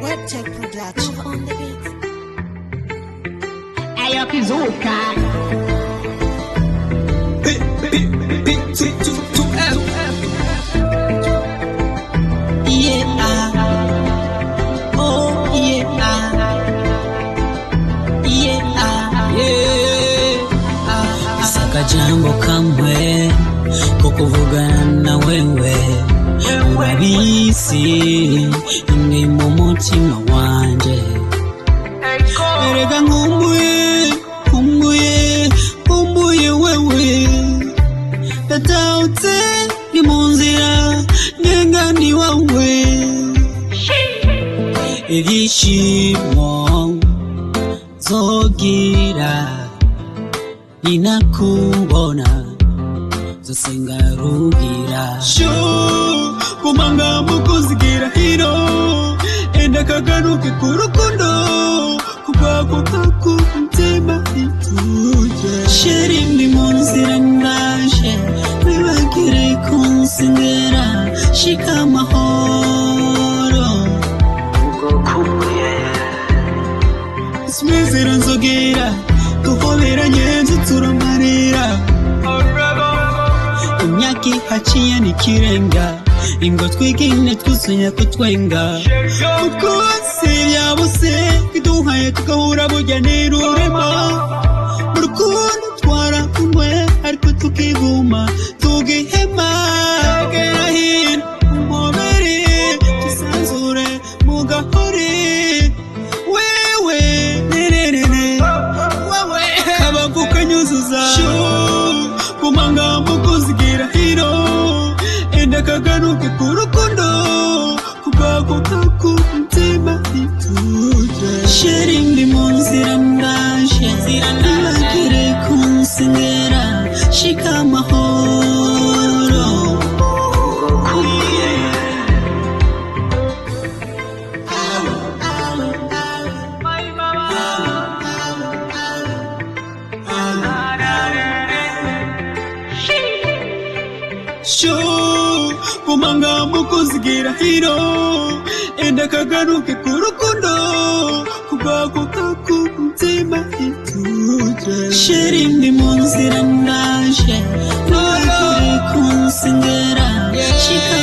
Webtech Production on the beat. Ayo Kizuka. Jambo kamwe kukuvugana na wewe urabizi ni mu mutima wanje erega nkumbuye wewe datautse ni munzira nyenga ni wawe ibyishimo zogira ninakubona zosengarugira kumanga mukuzigira hino enda kagaruke kurukundo kubako kakumtima ituje sheri ndi munzira ndaje wibagire kunsengera shika amahoro ugokumbuye ismizira nzogera tuhobera nyenzi turamarira imyaka ihaciye n'ikirenga ingo twigine twuzuye kutwenga utwose byabuse biduhaye tugahura burya nirurema mu rukundo twarakunwe ariko tukiguma tugihema gera hino umubere tusanzure mu gahore wewe kabavuka nyuzuza kumanga mukuzigira hino enda kagaruke kurukundo kubako kakumtima ituje sheri ndi munzira ndaje nibagire kunsengera shika amahoro kumanga mukuzigira hino enda kagaruke kurukundo kubako kakumtima ituje sheri ndi munzira ndaje nibagire kunsengera shika